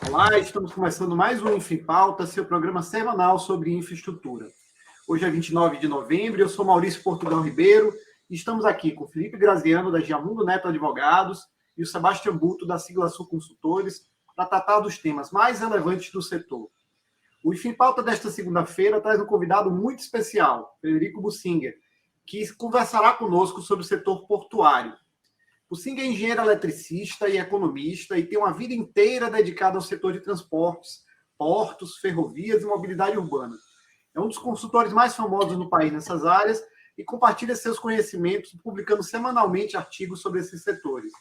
Olá, estamos começando mais um Infra em Pauta, seu programa semanal sobre infraestrutura. Hoje é 29 de novembro, eu sou Maurício Portugal Ribeiro e estamos aqui com o Felipe Graziano, da Giamundo Neto Advogados, e o Sebastião Buto, da Sigla Sul Consultores, para tratar dos temas mais relevantes do setor. O Infra em Pauta desta segunda-feira traz um convidado muito especial, Frederico Bussinger, que conversará conosco sobre o setor portuário. O Singh é engenheiro eletricista e economista e tem uma vida inteira dedicada ao setor de transportes, portos, ferrovias e mobilidade urbana. É um dos consultores mais famosos no país nessas áreas e compartilha seus conhecimentos, publicando semanalmente artigos sobre esses setores.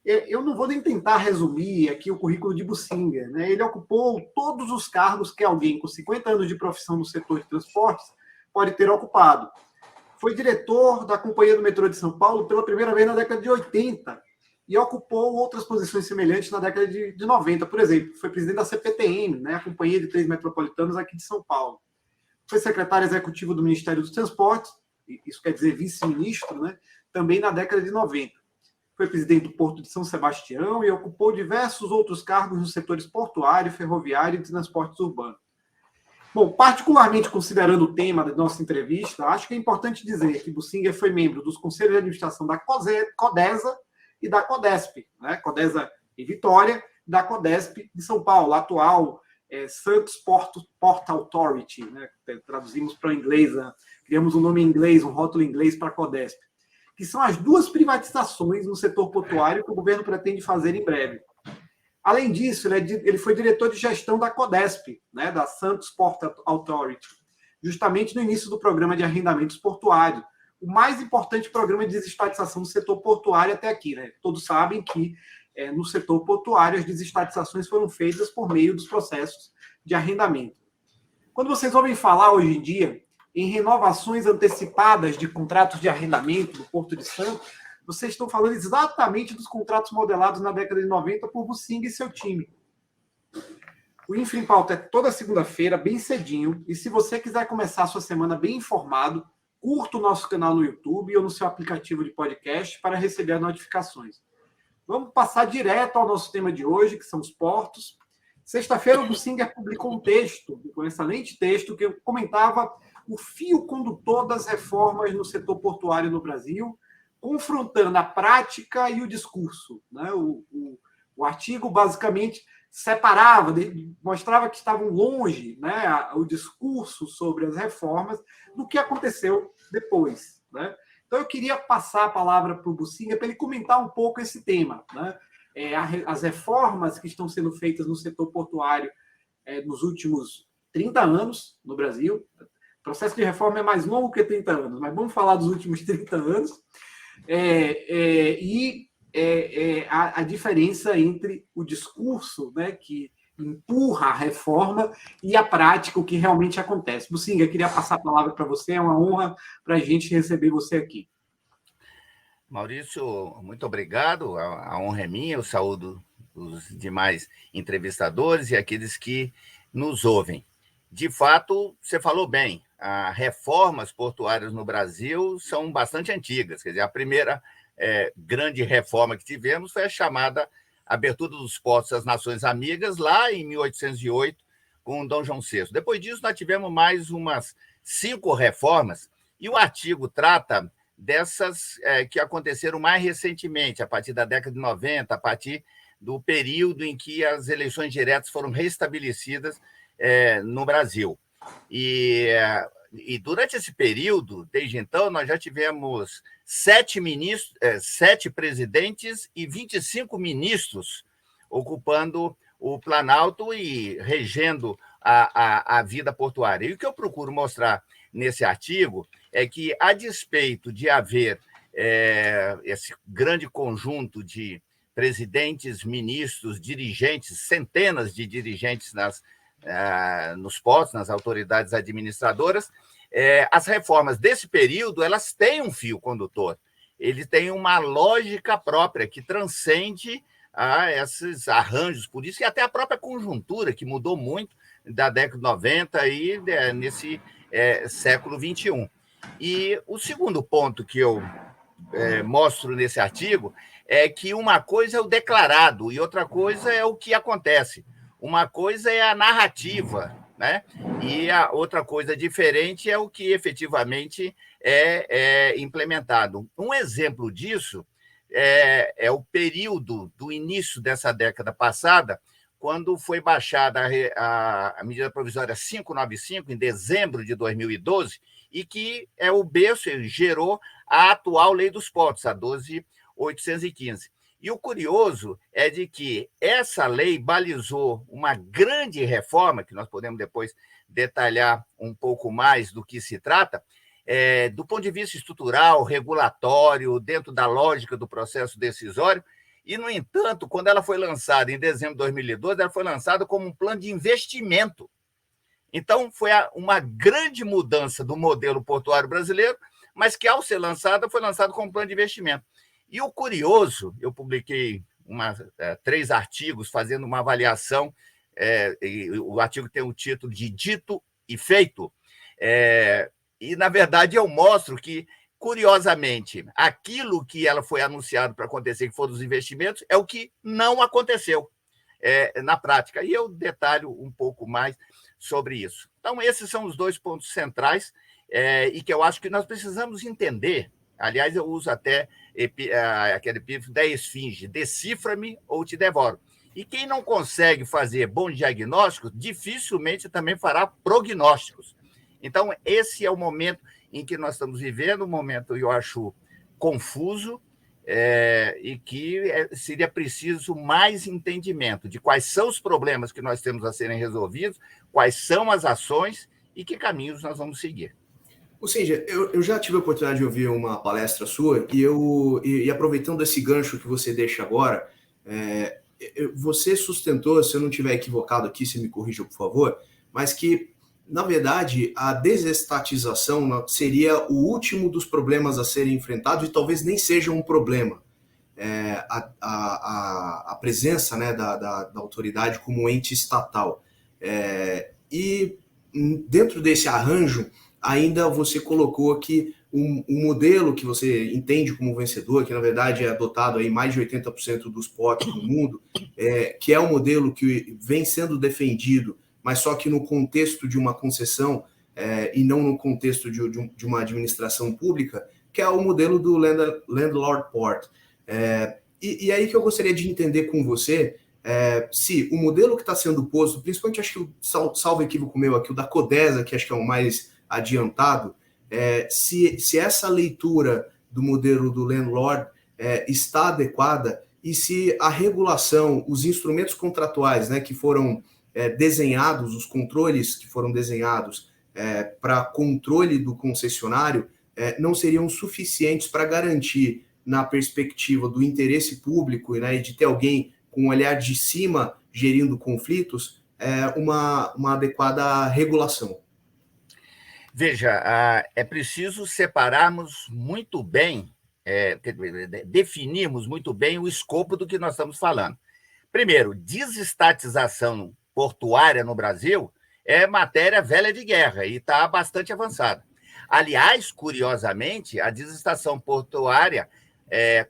Eu não vou nem tentar resumir aqui o currículo de Bussinger, né? Ele ocupou todos os cargos que alguém com 50 anos de profissão no setor de transportes pode ter ocupado. Foi diretor da Companhia do Metrô de São Paulo pela primeira vez na década de 80 e ocupou outras posições semelhantes na década de 90. Por exemplo, foi presidente da CPTM, né, a Companhia de Trens Metropolitanos aqui de São Paulo. Foi secretário executivo do Ministério dos Transportes, isso quer dizer vice-ministro, né, também na década de 90. Foi presidente do Porto de São Sebastião e ocupou diversos outros cargos nos setores portuário, ferroviário e de transportes urbanos. Bom, particularmente considerando o tema da nossa entrevista, acho que é importante dizer que Bussinger foi membro dos conselhos de administração da Codesa e da Codesp, né? Codesa em Vitória, da Codesp de São Paulo, atual Santos Port Authority, né? Traduzimos para o inglês, criamos um nome em inglês, um rótulo em inglês para a Codesp, que são as duas privatizações no setor portuário que o governo pretende fazer em breve. Além disso, ele foi diretor de gestão da Codesp, né, da Santos Port Authority, justamente no início do programa de arrendamentos portuários, o mais importante programa de desestatização do setor portuário até aqui. Né? Todos sabem que no setor portuário as desestatizações foram feitas por meio dos processos de arrendamento. Quando vocês ouvem falar hoje em dia em renovações antecipadas de contratos de arrendamento do Porto de Santos, vocês estão falando exatamente dos contratos modelados na década de 90 por Bussinger e seu time. O Infra em Pauta é toda segunda-feira, bem cedinho, e se você quiser começar a sua semana bem informado, curta o nosso canal no YouTube ou no seu aplicativo de podcast para receber as notificações. Vamos passar direto ao nosso tema de hoje, que são os portos. Sexta-feira, o Bussinger publicou um texto, um excelente texto, que comentava o fio condutor das reformas no setor portuário no Brasil, confrontando a prática e o discurso. Né? O artigo, basicamente, separava, mostrava que estavam longe, né, o discurso sobre as reformas do que aconteceu depois. Né? Então, eu queria passar a palavra para o Bussinger para ele comentar um pouco esse tema. Né? As reformas que estão sendo feitas no setor portuário nos últimos 30 anos no Brasil. O processo de reforma é mais longo que 30 anos, mas vamos falar dos últimos 30 anos. A diferença entre o discurso, né, que empurra a reforma e a prática, o que realmente acontece. Bussinger, queria passar a palavra para você, é uma honra para a gente receber você aqui. Maurício, muito obrigado, a honra é minha, eu saúdo os demais entrevistadores e aqueles que nos ouvem. De fato, você falou bem, as reformas portuárias no Brasil são bastante antigas, quer dizer, a primeira grande reforma que tivemos foi a chamada abertura dos portos às Nações Amigas, lá em 1808, com Dom João VI. Depois disso, nós tivemos mais umas 5 reformas, e o artigo trata dessas que aconteceram mais recentemente, a partir da década de 90, a partir do período em que as eleições diretas foram restabelecidas no Brasil. E durante esse período, desde então, nós já tivemos 7 presidentes e 25 ministros ocupando o Planalto e regendo a vida portuária. E o que eu procuro mostrar nesse artigo é que, a despeito de haver esse grande conjunto de presidentes, ministros, dirigentes, centenas de dirigentes nos postos, nas autoridades administradoras, as reformas desse período elas têm um fio condutor. Ele tem uma lógica própria que transcende esses arranjos políticos e até a própria conjuntura, que mudou muito da década de 90 e nesse século XXI. E o segundo ponto que eu mostro nesse artigo é que uma coisa é o declarado e outra coisa é o que acontece. Uma coisa é a narrativa, né? E a outra coisa diferente é o que efetivamente é implementado. Um exemplo disso é o período do início dessa década passada, quando foi baixada a medida provisória 595, em dezembro de 2012, e que é o berço, gerou a atual Lei dos Portos, a 12.815. E o curioso é de que essa lei balizou uma grande reforma, que nós podemos depois detalhar um pouco mais do que se trata, do ponto de vista estrutural, regulatório, dentro da lógica do processo decisório. E, no entanto, quando ela foi lançada em dezembro de 2012, ela foi lançada como um plano de investimento. Então, foi uma grande mudança do modelo portuário brasileiro, mas que, ao ser lançada, foi lançada como plano de investimento. E o curioso, eu publiquei 3 artigos fazendo uma avaliação, o artigo tem o título de Dito e Feito, e, na verdade, eu mostro que, curiosamente, aquilo que ela foi anunciado para acontecer, que foram os investimentos, é o que não aconteceu na prática. E eu detalho um pouco mais sobre isso. Então, esses são os 2 pontos centrais e que eu acho que nós precisamos entender. Aliás, eu uso até aquele epígrafo da esfinge: decifra-me ou te devoro. E quem não consegue fazer bons diagnósticos, dificilmente também fará prognósticos. Então, esse é o momento em que nós estamos vivendo, um momento, eu acho, confuso, e que seria preciso mais entendimento de quais são os problemas que nós temos a serem resolvidos, quais são as ações e que caminhos nós vamos seguir. Ou seja, eu já tive a oportunidade de ouvir uma palestra sua e aproveitando esse gancho que você deixa agora, você sustentou, se eu não estiver equivocado aqui, você me corrija, por favor, mas que, na verdade, a desestatização seria o último dos problemas a serem enfrentados e talvez nem seja um problema. A presença, né, da autoridade como ente estatal. E dentro desse arranjo, ainda você colocou que um modelo que você entende como vencedor, que na verdade é adotado em mais de 80% dos portos do mundo, que é um modelo que vem sendo defendido, mas só que no contexto de uma concessão e não no contexto de uma administração pública, que é o modelo do Landlord Port. E aí que eu gostaria de entender com você se o modelo que está sendo posto, principalmente acho que salvo equívoco meu aqui, o da Codesa, que acho que é o mais adiantado, se essa leitura do modelo do landlord está adequada e se a regulação, os instrumentos contratuais, né, que foram desenhados, os controles que foram desenhados para controle do concessionário não seriam suficientes para garantir, na perspectiva do interesse público, né, e de ter alguém com um olhar de cima gerindo conflitos, uma adequada regulação. Veja, é preciso separarmos muito bem, definirmos muito bem o escopo do que nós estamos falando. Primeiro, desestatização portuária no Brasil é matéria velha de guerra e está bastante avançada. Aliás, curiosamente, a desestatização portuária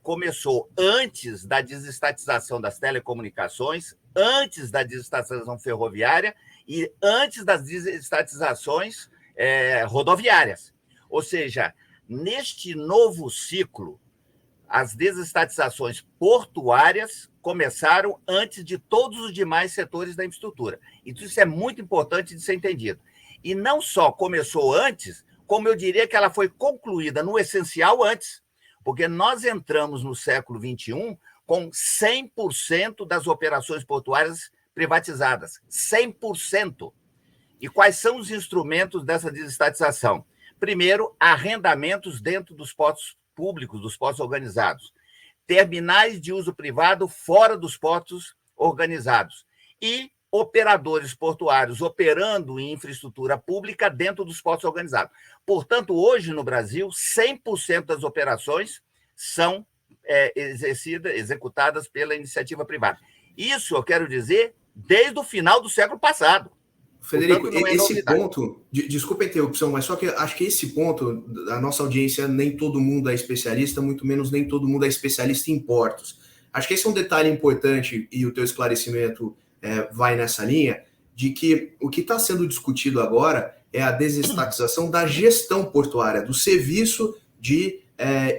começou antes da desestatização das telecomunicações, antes da desestatização ferroviária e antes das desestatizações rodoviárias. Ou seja, neste novo ciclo, as desestatizações portuárias começaram antes de todos os demais setores da infraestrutura. Então, isso é muito importante de ser entendido. E não só começou antes, como eu diria que ela foi concluída no essencial antes, porque nós entramos no século XXI com 100% das operações portuárias privatizadas. 100%. E quais são os instrumentos dessa desestatização? Primeiro, arrendamentos dentro dos portos públicos, dos portos organizados. Terminais de uso privado fora dos portos organizados. E operadores portuários operando em infraestrutura pública dentro dos portos organizados. Portanto, hoje no Brasil, 100% das operações são executadas pela iniciativa privada. Isso, eu quero dizer, desde o final do século passado. Frederico, Portanto, não é esse novidade. ponto, desculpa a interrupção, mas só que acho que esse ponto, a nossa audiência, nem todo mundo é especialista, muito menos nem todo mundo é especialista em portos. Acho que esse é um detalhe importante, e o teu esclarecimento vai nessa linha, de que o que está sendo discutido agora é a desestatização da gestão portuária, do serviço de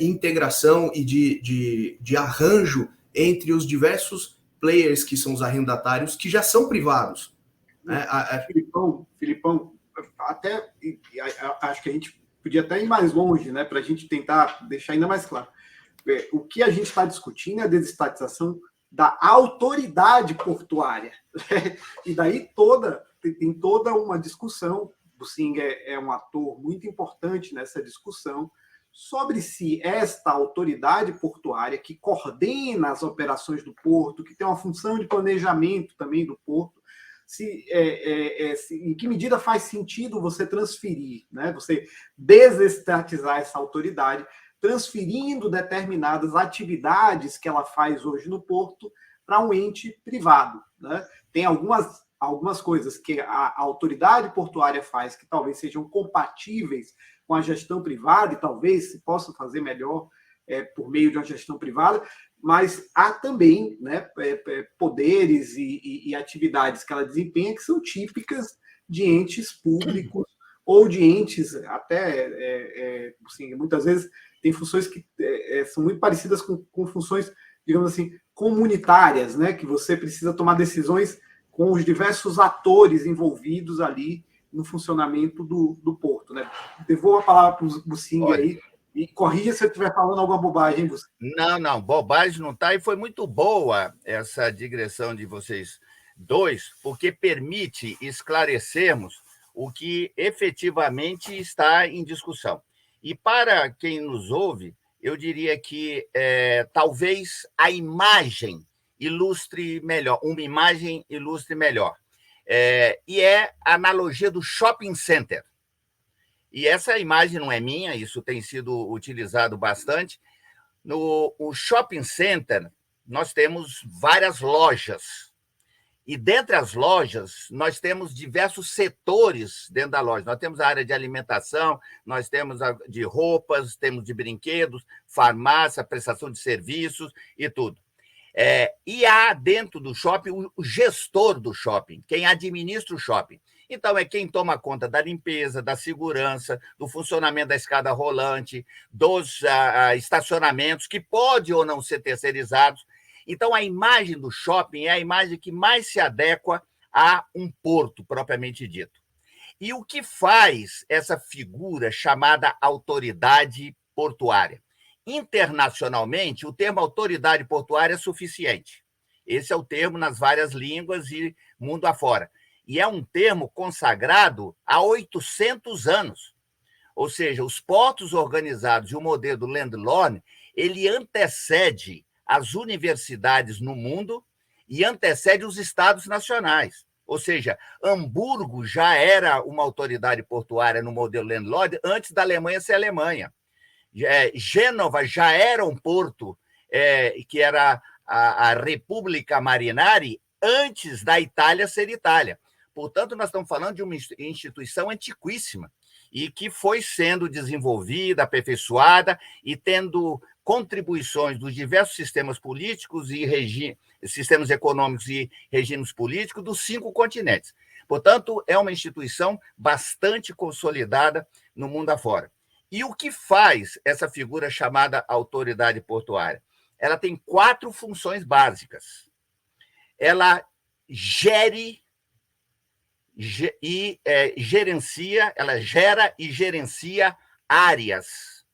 integração e de arranjo entre os diversos players que são os arrendatários, que já são privados. Filipão, até acho que a gente podia até ir mais longe, né, para a gente tentar deixar ainda mais claro. O que a gente está discutindo é a desestatização da autoridade portuária. E daí tem toda uma discussão. O Singh é um ator muito importante nessa discussão sobre se esta autoridade portuária que coordena as operações do porto, que tem uma função de planejamento também do porto, em que medida faz sentido você transferir, né? Você desestatizar essa autoridade, transferindo determinadas atividades que ela faz hoje no porto para um ente privado, né? Tem algumas coisas que a autoridade portuária faz que talvez sejam compatíveis com a gestão privada e talvez se possa fazer melhor por meio de uma gestão privada, mas há também, né, poderes e atividades que ela desempenha que são típicas de entes públicos ou de entes até, assim, muitas vezes tem funções que são muito parecidas com funções, digamos assim, comunitárias, né, que você precisa tomar decisões com os diversos atores envolvidos ali no funcionamento do porto, né? Devolvo a palavra para o Singh aí e corrija se eu estiver falando alguma bobagem. Você. Não, bobagem não está, e foi muito boa essa digressão de vocês dois, porque permite esclarecermos o que efetivamente está em discussão. E para quem nos ouve, eu diria que talvez a imagem ilustre melhor, uma imagem ilustre melhor. E é a analogia do shopping center. E essa imagem não é minha, isso tem sido utilizado bastante. No shopping center, nós temos várias lojas. E dentre as lojas, nós temos diversos setores dentro da loja. Nós temos a área de alimentação, nós temos a de roupas, temos de brinquedos, farmácia, prestação de serviços e tudo. E há dentro do shopping o gestor do shopping, quem administra o shopping. Então, é quem toma conta da limpeza, da segurança, do funcionamento da escada rolante, dos estacionamentos, que pode ou não ser terceirizados. Então, a imagem do shopping é a imagem que mais se adequa a um porto, propriamente dito. E o que faz essa figura chamada autoridade portuária? Internacionalmente, o termo autoridade portuária é suficiente. Esse é o termo nas várias línguas e mundo afora. E é um termo consagrado há 800 anos. Ou seja, os portos organizados e o modelo do landlord, ele antecede as universidades no mundo e antecede os estados nacionais. Ou seja, Hamburgo já era uma autoridade portuária no modelo landlord antes da Alemanha ser Alemanha. Gênova já era um porto que era a República Marinari antes da Itália ser Itália. Portanto, nós estamos falando de uma instituição antiquíssima e que foi sendo desenvolvida, aperfeiçoada e tendo contribuições dos diversos sistemas políticos e sistemas econômicos e regimes políticos dos 5 continentes. Portanto, é uma instituição bastante consolidada no mundo afora. E o que faz essa figura chamada autoridade portuária? Ela tem 4 funções básicas. Ela gere e gerencia, ela gera e gerencia áreas,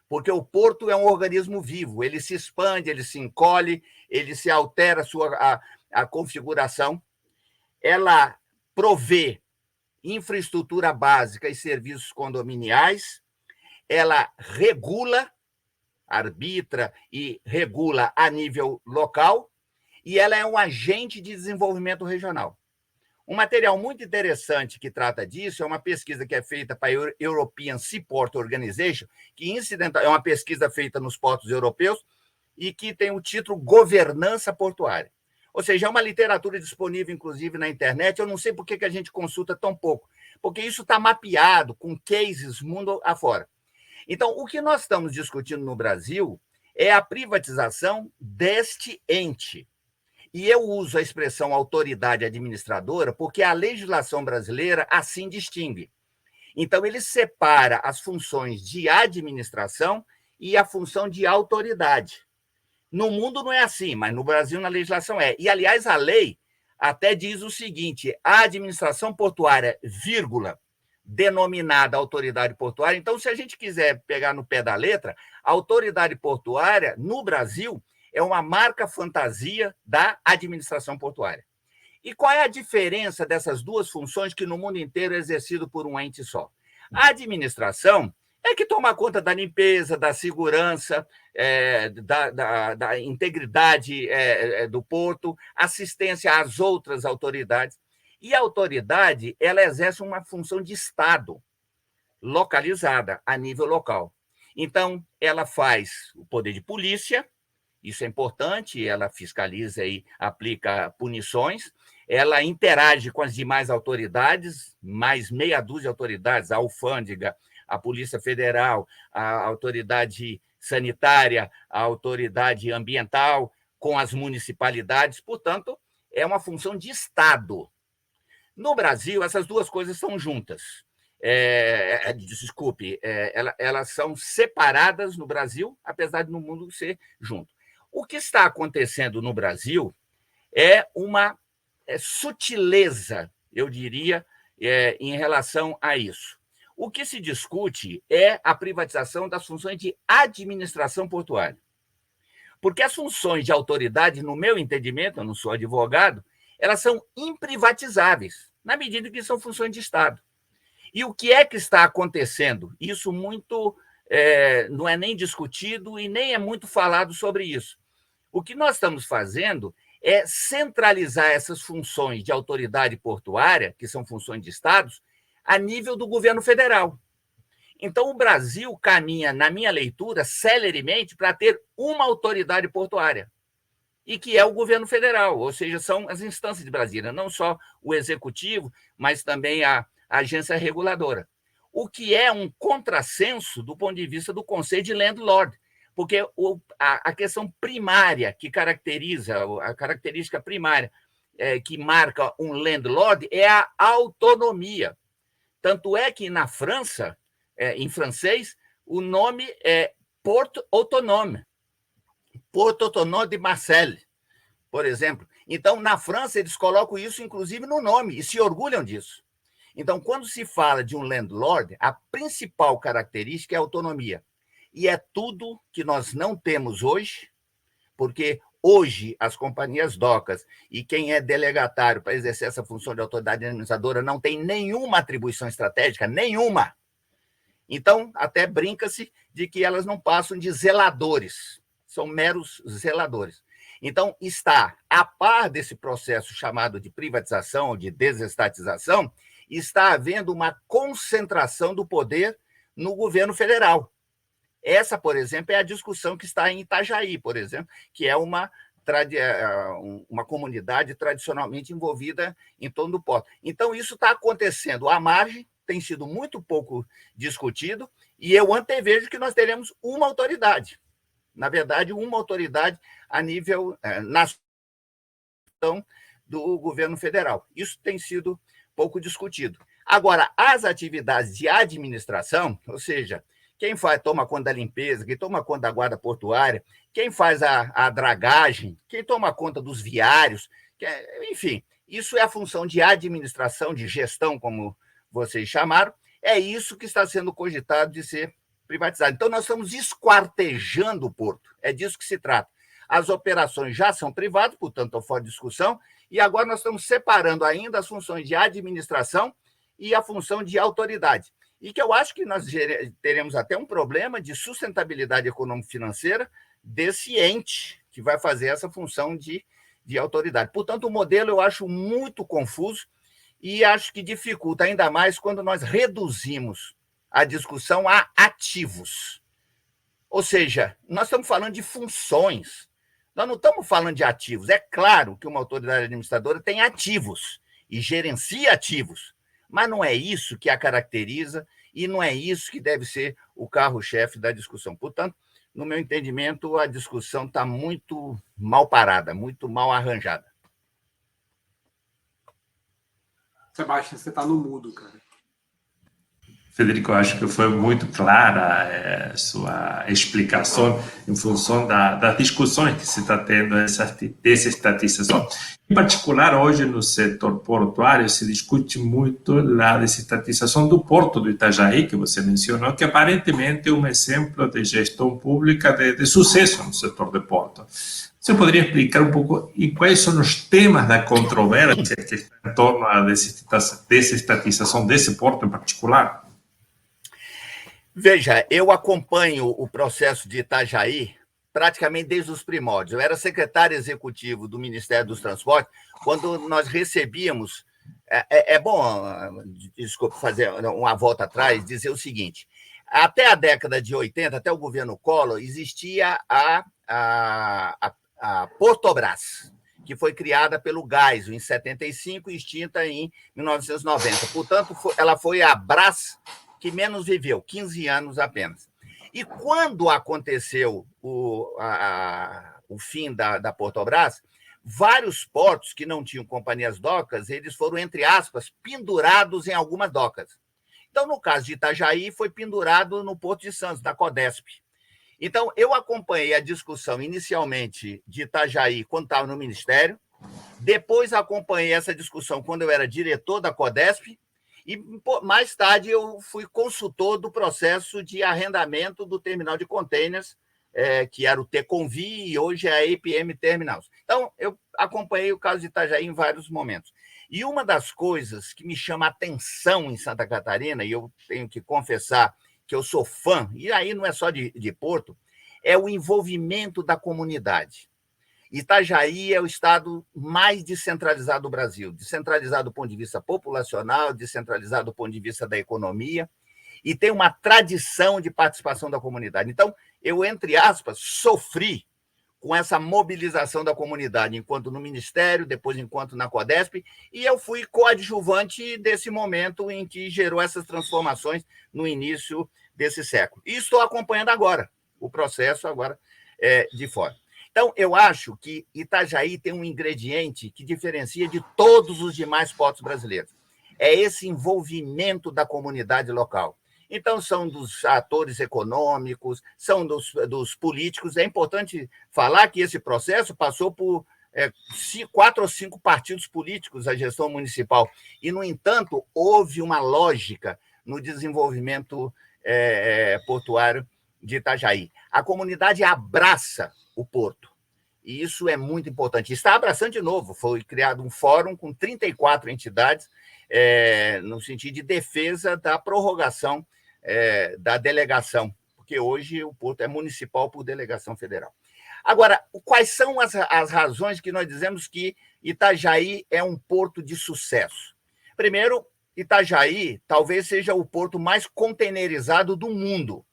porque o porto é um organismo vivo, ele se expande, ele se encolhe, ele se altera a configuração. Ela provê infraestrutura básica e serviços condominiais, ela regula, arbitra e regula a nível local, e ela é um agente de desenvolvimento regional. Um material muito interessante que trata disso é uma pesquisa que é feita para a European Seaport Organization, que é uma pesquisa feita nos portos europeus e que tem o título Governança Portuária. Ou seja, é uma literatura disponível, inclusive, na internet. Eu não sei por que a gente consulta tão pouco, porque isso está mapeado com cases mundo afora. Então, o que nós estamos discutindo no Brasil é a privatização deste ente. E eu uso a expressão autoridade administradora porque a legislação brasileira assim distingue. Então, ele separa as funções de administração e a função de autoridade. No mundo não é assim, mas no Brasil, na legislação é. E, aliás, a lei até diz o seguinte: a administração portuária, vírgula, denominada autoridade portuária. Então, se a gente quiser pegar no pé da letra, a autoridade portuária, no Brasil, é uma marca fantasia da administração portuária. E qual é a diferença dessas duas funções que no mundo inteiro é exercido por um ente só? A administração é que toma conta da limpeza, da segurança, da integridade do porto, assistência às outras autoridades. E a autoridade, ela exerce uma função de Estado, localizada a nível local. Então, ela faz o poder de polícia, isso é importante, ela fiscaliza e aplica punições, ela interage com as demais autoridades, mais meia dúzia de autoridades, a alfândega, a Polícia Federal, a autoridade sanitária, a autoridade ambiental, com as municipalidades, portanto, é uma função de Estado. No Brasil, essas duas coisas são juntas. Elas são separadas no Brasil, apesar de no mundo ser junto. O que está acontecendo no Brasil é uma sutileza, eu diria, em relação a isso. O que se discute é a privatização das funções de administração portuária. Porque as funções de autoridade, no meu entendimento, eu não sou advogado, elas são imprivatizáveis, na medida que são funções de Estado. E o que é que está acontecendo? Isso muito não é nem discutido e nem é muito falado sobre isso. O que nós estamos fazendo é centralizar essas funções de autoridade portuária, que são funções de Estados, a nível do governo federal. Então, o Brasil caminha, na minha leitura, celeremente para ter uma autoridade portuária, e que é o governo federal, ou seja, são as instâncias de Brasília, não só o executivo, mas também a agência reguladora. O que é um contrassenso do ponto de vista do conceito de landlord, porque a questão primária que caracteriza, a característica primária que marca um landlord é a autonomia. Tanto é que na França, em francês, o nome é Porte Autonome, Porte Autonome de Marseille, por exemplo. Então, na França, eles colocam isso, inclusive, no nome, e se orgulham disso. Então, quando se fala de um landlord, a principal característica é a autonomia. E é tudo que nós não temos hoje, porque hoje as companhias docas e quem é delegatário para exercer essa função de autoridade administradora não tem nenhuma atribuição estratégica, nenhuma. Então, até brinca-se de que elas não passam de zeladores, são meros zeladores. Então, está a par desse processo chamado de privatização ou de desestatização, está havendo uma concentração do poder no governo federal. Essa, por exemplo, é a discussão que está em Itajaí, por exemplo, que é uma comunidade tradicionalmente envolvida em torno do porto. Então, isso está acontecendo à margem, tem sido muito pouco discutido, e eu antevejo que nós teremos uma autoridade. Na verdade, uma autoridade a nível nacional do governo federal. Isso tem sido pouco discutido. Agora, as atividades de administração, ou seja, quem toma conta da limpeza, quem toma conta da guarda portuária, quem faz a dragagem, quem toma conta dos viários, enfim, isso é a função de administração, de gestão, como vocês chamaram, é isso que está sendo cogitado de ser privatizado. Então, nós estamos esquartejando o porto, é disso que se trata. As operações já são privadas, portanto, estão fora de discussão, e agora nós estamos separando ainda as funções de administração e a função de autoridade. E que eu acho que nós teremos até um problema de sustentabilidade econômico-financeira desse ente que vai fazer essa função de autoridade. Portanto, o modelo eu acho muito confuso e acho que dificulta ainda mais quando nós reduzimos a discussão a ativos. Ou seja, nós estamos falando de funções, Nós não estamos falando de ativos. É claro que uma autoridade administradora tem ativos e gerencia ativos, mas não é isso que a caracteriza e não é isso que deve ser o carro-chefe da discussão. Portanto, no meu entendimento, a discussão está muito mal parada, muito mal arranjada. Sebastião, você está no mudo, cara. Federico, eu acho que foi muito clara a sua explicação em função das discussões que se está tendo dessa desestatização. Em particular, hoje no setor portuário se discute muito a desestatização do porto do Itajaí, que você mencionou, que aparentemente é um exemplo de gestão pública de sucesso no setor de porto. Você poderia explicar um pouco e quais são os temas da controvérsia que está em torno à desestatização desse porto em particular? Veja, eu acompanho o processo de Itajaí praticamente desde os primórdios. Eu era secretário executivo do Ministério dos Transportes quando nós recebíamos... É bom, desculpa, fazer uma volta atrás, dizer o seguinte. Até a década de 80, até o governo Collor, existia a Portobras, que foi criada pelo Geisel em 75 e extinta em 1990. Portanto, ela foi a Brás que menos viveu, 15 anos apenas. E quando aconteceu o fim da Portobras, vários portos que não tinham companhias docas, eles foram, entre aspas, pendurados em algumas docas. Então, no caso de Itajaí, foi pendurado no Porto de Santos, da Codesp. Então, eu acompanhei a discussão inicialmente de Itajaí quando estava no Ministério, depois acompanhei essa discussão quando eu era diretor da Codesp, e mais tarde eu fui consultor do processo de arrendamento do terminal de containers, que era o Tecomvi e hoje é a APM Terminals. Então, eu acompanhei o caso de Itajaí em vários momentos. E uma das coisas que me chama a atenção em Santa Catarina, e eu tenho que confessar que eu sou fã, e aí não é só de Porto, é o envolvimento da comunidade. Itajaí é o estado mais descentralizado do Brasil, descentralizado do ponto de vista populacional, descentralizado do ponto de vista da economia, e tem uma tradição de participação da comunidade. Então, eu, entre aspas, sofri com essa mobilização da comunidade, enquanto no Ministério, depois enquanto na Codesp, e eu fui coadjuvante desse momento em que gerou essas transformações no início desse século. E estou acompanhando agora, o processo agora de fora. Então, eu acho que Itajaí tem um ingrediente que diferencia de todos os demais portos brasileiros. É esse envolvimento da comunidade local. Então, são dos atores econômicos, são dos políticos. É importante falar que esse processo passou por 4 ou 5 partidos políticos, a gestão municipal. E, no entanto, houve uma lógica no desenvolvimento portuário de Itajaí. A comunidade abraça o porto. E isso é muito importante. Está abraçando de novo. Foi criado um fórum com 34 entidades no sentido de defesa da prorrogação da delegação, porque hoje o porto é municipal por delegação federal. Agora, quais são as razões que nós dizemos que Itajaí é um porto de sucesso? Primeiro, Itajaí talvez seja o porto mais containerizado do mundo.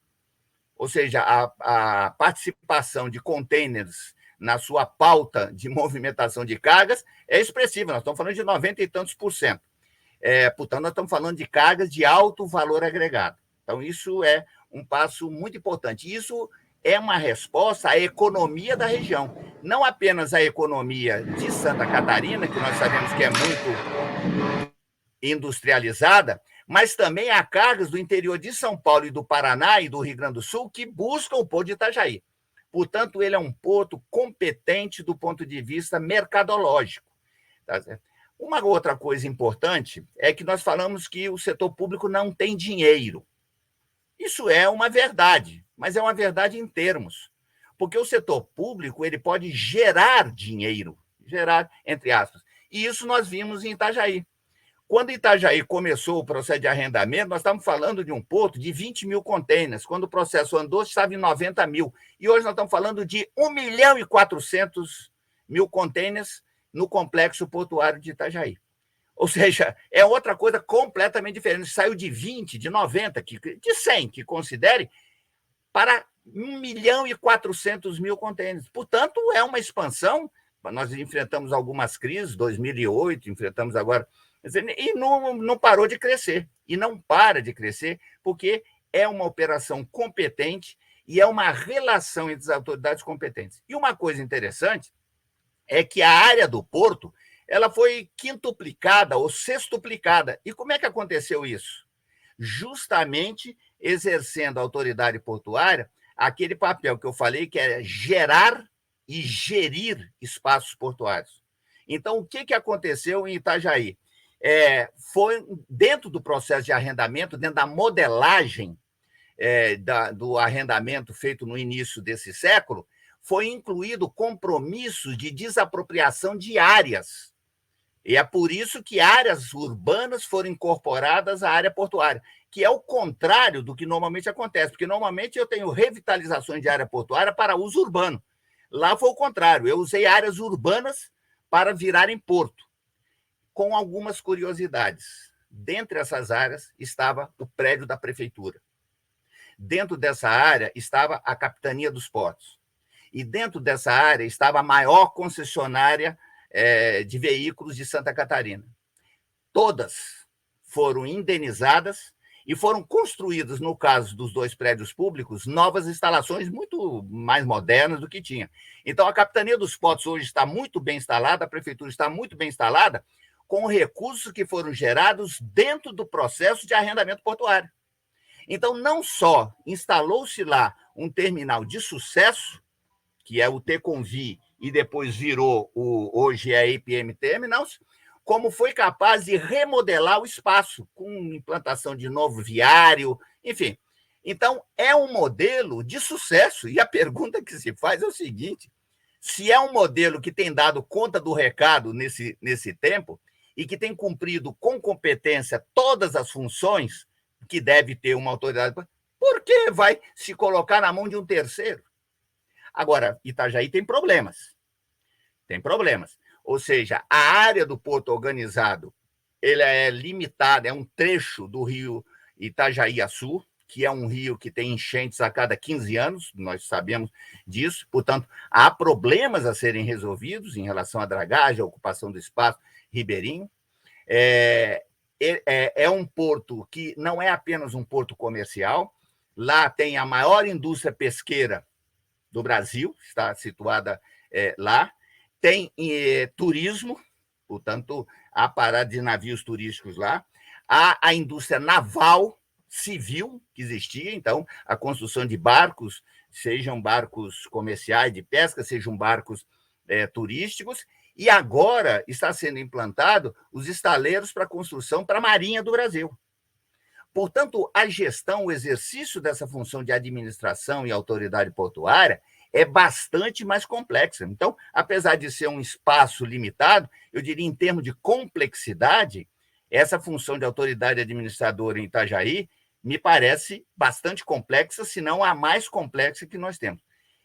Ou seja, a participação de containers na sua pauta de movimentação de cargas é expressiva. Nós estamos falando de 90 e tantos %. Portanto, nós estamos falando de cargas de alto valor agregado. Então, isso é um passo muito importante. Isso é uma resposta à economia da região. Não apenas à economia de Santa Catarina, que nós sabemos que é muito industrializada, mas também a cargas do interior de São Paulo e do Paraná e do Rio Grande do Sul que buscam o porto de Itajaí. Portanto, ele é um porto competente do ponto de vista mercadológico. Tá certo? Uma outra coisa importante é que nós falamos que o setor público não tem dinheiro. Isso é uma verdade, mas é uma verdade em termos. Porque o setor público ele pode gerar dinheiro, gerar, entre aspas. E isso nós vimos em Itajaí. Quando Itajaí começou o processo de arrendamento, nós estávamos falando de um porto de 20 mil containers. Quando o processo andou, estava em 90 mil. E hoje nós estamos falando de 1.400.000 containers no complexo portuário de Itajaí. Ou seja, é outra coisa completamente diferente. Saiu de 20, de 90, de 100, que considere, para 1.400.000 contêineres. Portanto, é uma expansão. Nós enfrentamos algumas crises, 2008, enfrentamos agora, e não parou de crescer. E não para de crescer, porque é uma operação competente e é uma relação entre as autoridades competentes. E uma coisa interessante é que a área do porto ela foi quintuplicada ou sextuplicada. E como é que aconteceu isso? Justamente exercendo a autoridade portuária aquele papel que eu falei, que é gerar e gerir espaços portuários. Então, o que aconteceu em Itajaí? Foi dentro do processo de arrendamento, dentro da modelagem do arrendamento feito no início desse século, foi incluído compromissos de desapropriação de áreas. E é por isso que áreas urbanas foram incorporadas à área portuária, que é o contrário do que normalmente acontece, porque normalmente eu tenho revitalizações de área portuária para uso urbano. Lá foi o contrário, eu usei áreas urbanas para virarem porto, com algumas curiosidades. Dentre essas áreas estava o prédio da prefeitura. Dentro dessa área estava a Capitania dos Portos. E dentro dessa área estava a maior concessionária de veículos de Santa Catarina. Todas foram indenizadas e foram construídas, no caso dos 2 prédios públicos, novas instalações muito mais modernas do que tinha. Então, a Capitania dos Portos hoje está muito bem instalada, a prefeitura está muito bem instalada, com recursos que foram gerados dentro do processo de arrendamento portuário. Então, não só instalou-se lá um terminal de sucesso, que é o Teconvi, e depois virou hoje é a APM Terminals, como foi capaz de remodelar o espaço, com implantação de novo viário, enfim. Então, é um modelo de sucesso, e a pergunta que se faz é o seguinte: se é um modelo que tem dado conta do recado nesse tempo, e que tem cumprido com competência todas as funções que deve ter uma autoridade, por que vai se colocar na mão de um terceiro? Agora, Itajaí tem problemas. Tem problemas. Ou seja, a área do porto organizado ele é limitada, é um trecho do rio Itajaí-Açu, que é um rio que tem enchentes a cada 15 anos, nós sabemos disso, portanto, há problemas a serem resolvidos em relação à dragagem, à ocupação do espaço ribeirinho. É um porto que não é apenas um porto comercial, lá tem a maior indústria pesqueira do Brasil, está situada lá, tem turismo, portanto, há parada de navios turísticos lá, há a indústria naval civil que existia, então, a construção de barcos, sejam barcos comerciais de pesca, sejam barcos turísticos, e agora está sendo implantado os estaleiros para construção para a Marinha do Brasil. Portanto, a gestão, o exercício dessa função de administração e autoridade portuária é bastante mais complexa. Então, apesar de ser um espaço limitado, eu diria, em termos de complexidade, essa função de autoridade administradora em Itajaí me parece bastante complexa, se não a mais complexa que nós temos.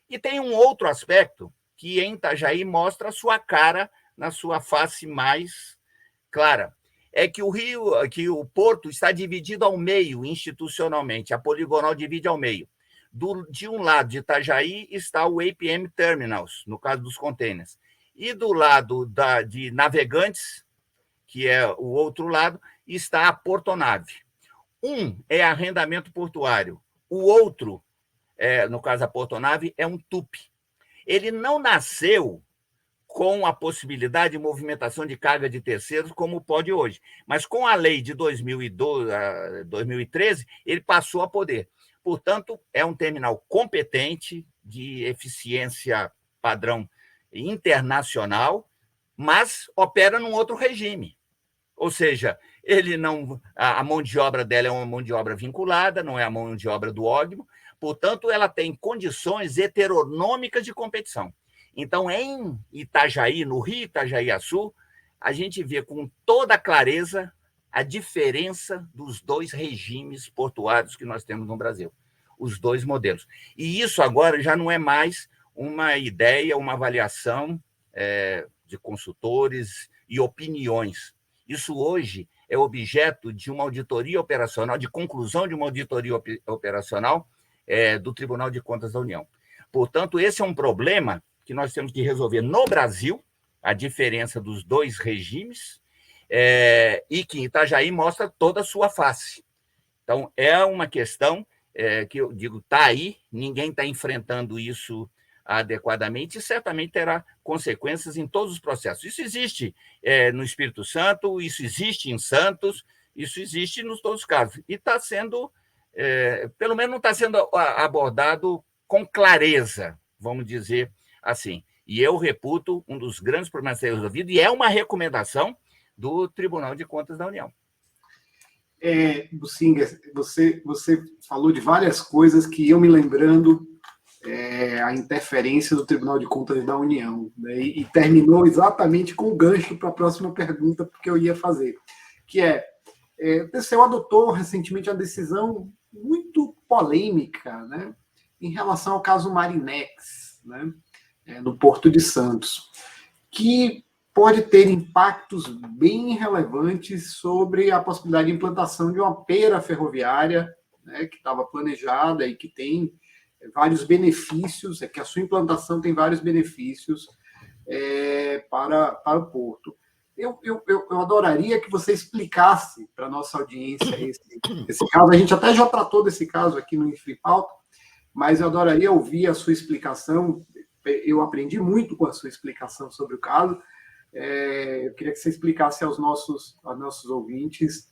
E tem um outro aspecto que em Itajaí mostra a sua cara na sua face mais clara. É que o porto está dividido ao meio institucionalmente, a poligonal divide ao meio. De um lado de Itajaí está o APM Terminals, no caso dos contêineres, e do lado de Navegantes, que é o outro lado, está a Portonave. Um é arrendamento portuário, o outro, no caso a Portonave, é um TUP. Ele não nasceu com a possibilidade de movimentação de carga de terceiros, como pode hoje. Mas com a lei de 2013, ele passou a poder. Portanto, é um terminal competente, de eficiência padrão internacional, mas opera num outro regime. Ou seja, a mão de obra dela é uma mão de obra vinculada, não é a mão de obra do ógnimo, portanto, ela tem condições heteronômicas de competição. Então, em Itajaí, no Rio Itajaí-Açu, a gente vê com toda clareza a diferença dos 2 regimes portuários que nós temos no Brasil, os 2 modelos. E isso agora já não é mais uma ideia, uma avaliação de consultores e opiniões. Isso hoje é objeto de uma auditoria operacional, de conclusão de uma auditoria operacional do Tribunal de Contas da União. Portanto, esse é um problema que nós temos que resolver no Brasil, a diferença dos dois regimes, e que Itajaí mostra toda a sua face. Então, é uma questão que eu digo, está aí, ninguém está enfrentando isso adequadamente e certamente terá consequências em todos os processos. Isso existe no Espírito Santo, isso existe em Santos, isso existe nos todos os casos. E está sendo, pelo menos não está sendo abordado com clareza, vamos dizer assim. E eu reputo um dos grandes problemas a ser resolvido, e é uma recomendação do Tribunal de Contas da União. Bucinga, você falou de várias coisas que iam me lembrando a interferência do Tribunal de Contas da União, né? E terminou exatamente com o gancho para a próxima pergunta que eu ia fazer, que o TCU adotou recentemente uma decisão muito polêmica, né, em relação ao caso Marinex, né, no Porto de Santos, que pode ter impactos bem relevantes sobre a possibilidade de implantação de uma pera ferroviária, né, que estava planejada e que tem vários benefícios, que a sua implantação tem vários benefícios para o Porto. Eu adoraria que você explicasse para a nossa audiência esse caso. A gente até já tratou desse caso aqui no InfoPauta, mas eu adoraria ouvir a sua explicação. Eu aprendi muito com a sua explicação sobre o caso. Eu queria que você explicasse aos nossos ouvintes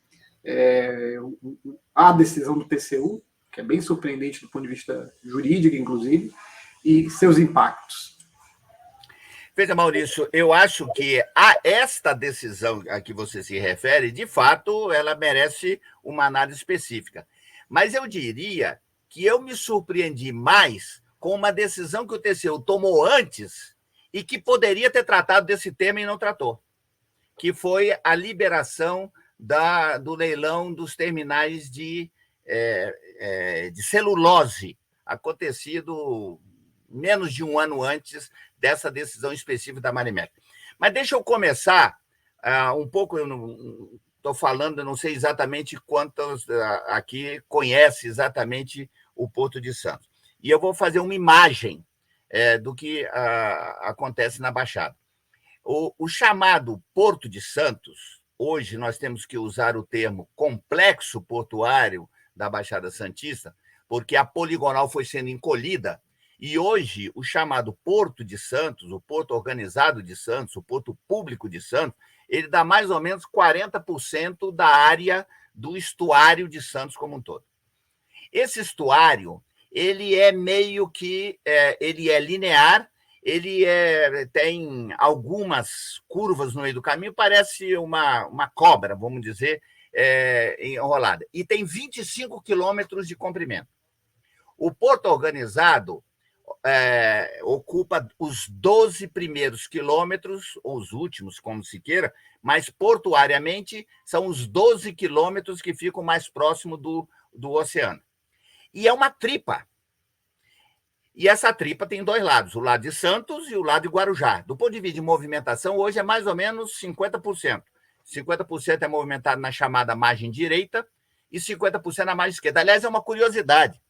a decisão do TCU, que é bem surpreendente do ponto de vista jurídico, inclusive, e seus impactos. Veja, Maurício, eu acho que esta decisão a que você se refere, de fato, ela merece uma análise específica. Mas eu diria que eu me surpreendi mais com uma decisão que o TCU tomou antes e que poderia ter tratado desse tema e não tratou, que foi a liberação do leilão dos terminais de celulose, acontecido menos de um ano antes dessa decisão específica da Marinex. Mas deixa eu começar um pouco, eu não estou falando, eu não sei exatamente quantos aqui conhecem exatamente o Porto de Santos. E eu vou fazer uma imagem do que acontece na Baixada. O chamado Porto de Santos, hoje nós temos que usar o termo complexo portuário da Baixada Santista, porque a poligonal foi sendo encolhida, e hoje o chamado Porto de Santos, o Porto Organizado de Santos, o Porto Público de Santos, ele dá mais ou menos 40% da área do estuário de Santos como um todo. Esse estuário, ele é meio que, ele é linear, ele tem algumas curvas no meio do caminho, parece uma cobra, vamos dizer, enrolada, e tem 25 quilômetros de comprimento. O Porto Organizado ocupa os 12 primeiros quilômetros, ou os últimos, como se queira, mas portuariamente são os 12 quilômetros que ficam mais próximo do oceano. E é uma tripa. E essa tripa tem dois lados, o lado de Santos e o lado de Guarujá. Do ponto de vista de movimentação, hoje é mais ou menos 50%. 50% é movimentado na chamada margem direita e 50% na margem esquerda. Aliás, é uma curiosidade,